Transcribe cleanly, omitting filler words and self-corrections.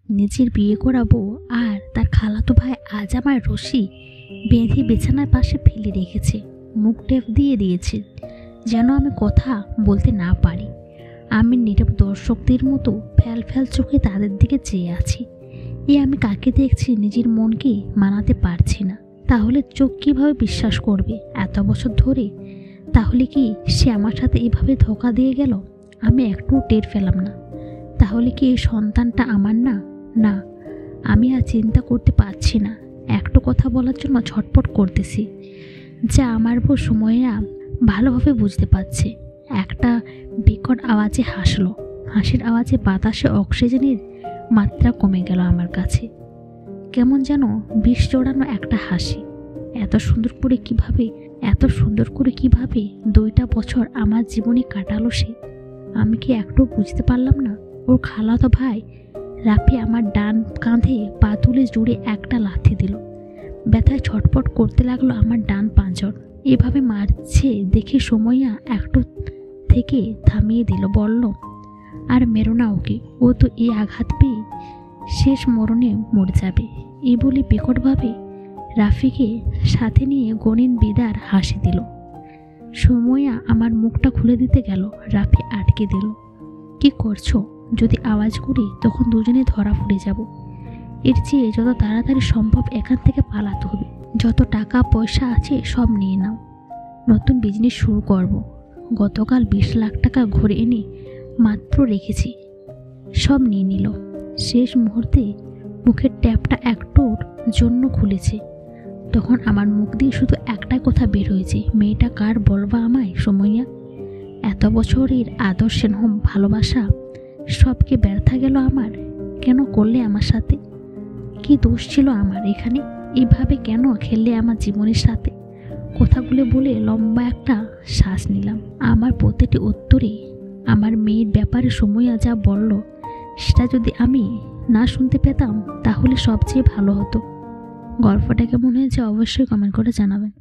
নিজের বিয়ে করাবো আর তার খালাতো ভাই আজ আমার রশি বেঁধে বিছানার পাশে ফেলে রেখেছে, মুখ টেপ দিয়ে দিয়েছে যেন আমি কথা বলতে না পারি। আমি নীরব দর্শকদের মতো ফ্যাল ফ্যাল চোখে তাদের দিকে চেয়ে আছি। আমি কাকে দেখছি নিজের মনকে মানাতে পারছি না। তাহলে চোখ কীভাবে বিশ্বাস করবে এত বছর ধরে? তাহলে কি সে আমার সাথে এভাবে ধোঁকা দিয়ে গেল? আমি একটু টের পেলাম না। তাহলে কি এই সন্তানটা আমার না? না, আমি আর চিন্তা করতে পারছি না। একটু কথা বলার জন্য ছটপট করতেছি, যা আমার বউ সময়রা ভালোভাবে বুঝতে পারছে। একটা বিকট আওয়াজে হাসলো। হাসির আওয়াজে বাতাসে অক্সিজেনের মাত্রা কমে গেল আমার কাছে। কেমন যেন বিষ জড়ানো একটা হাসি। এত সুন্দর করে কিভাবে 2টা বছর আমার জীবনে কাটালো সে? আমি কি একটু বুঝতে পারলাম না? ওর খালাতো ভাই রাফি আমার ডান কাঁধে পা তুলে জুড়ে একটা লাথি দিল। ব্যথায় ছটপট করতে লাগলো আমার ডান পাঁজর। এভাবে মারছে দেখে সময়য়া একটু থেকে থামিয়ে দিল, বলল, আর মেরো না ওকে, ও তো এই আঘাত পেয়ে শেষ মরণে মরে যাবে। এই বলে বিকটভাবে রাফিকে সাথে নিয়ে গণিন বিদার হাসি দিল। সময়য়া আমার মুখটা খুলে দিতে গেল, রাফি আটকে দিল। কি করছো? যদি আওয়াজ করি তখন দুজনে ধরা পড়ে যাব। এর চেয়ে যত তাড়াতাড়ি সম্ভব এখান থেকে পালাতে হবে। যত টাকা পয়সা আছে সব নিয়ে নাও, নতুন বিজনেস শুরু করব। গতকাল 20 লাখ টাকা ঘরে এনে মাত্র রেখেছি, সব নিয়ে নিল। শেষ মুহূর্তে মুখের ট্যাপটা একটুর জন্য খুলেছে। তখন আমার মুখ দিয়ে শুধু একটাই কথা বের হয়েছে, মেয়েটা কার বলবা আমায় সময়য়া? এত বছরের আদর স্নেহ ভালোবাসা সবকে ব্যর্থ গেল আমার। কেন করলে আমার সাথে? কি দোষ ছিল আমার এখানে? এভাবে কেন খেললে আমার জীবনের সাথে? কথাগুলো বলে লম্বা একটা শ্বাস নিলাম। আমার প্রতিটি উত্তরে আমার মেয়ের ব্যাপারে সময়য়া যা বলল সেটা যদি আমি না শুনতে পেতাম তাহলে সবচেয়ে ভালো হতো। গল্পটা কেমন হয়েছে অবশ্যই কমেন্ট করে জানাবেন।